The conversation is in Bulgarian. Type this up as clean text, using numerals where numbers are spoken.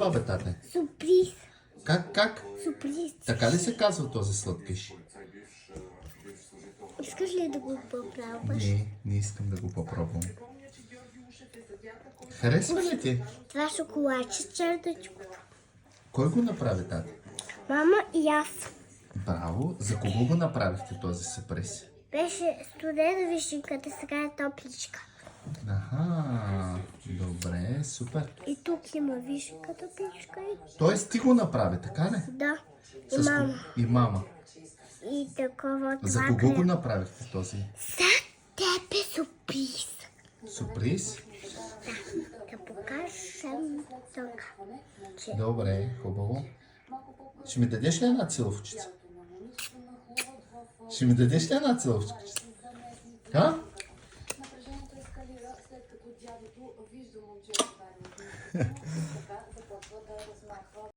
това, бе, тате? Сюрприз. Как? Сюрприз. Така ли се казва този сладкиш? Искаш ли да го попробваш? Не искам да го попробвам. Харесва ли ти? Това шоколадче с чердачкото. Кой го направи, тате? Мама и аз. Браво! За кого го направихте този сюрприз? Беше студена вишенката, сега е топличка. Аха, добре, супер. И тук има вишенка, топличка и... Тоест ти го направи, така ли? Да. И С ко- мама. И мама. И такова За това кого го крем. направихте този За теб е сюрприз. сюрприз? Да покажем тук. Че... Добре, хубаво. Ще ми дадеш ли една целувчица? Ще ми дадеш ли една целувчица? А? Напрежението ескалира, след като дядото вижда момчето, започва да размахва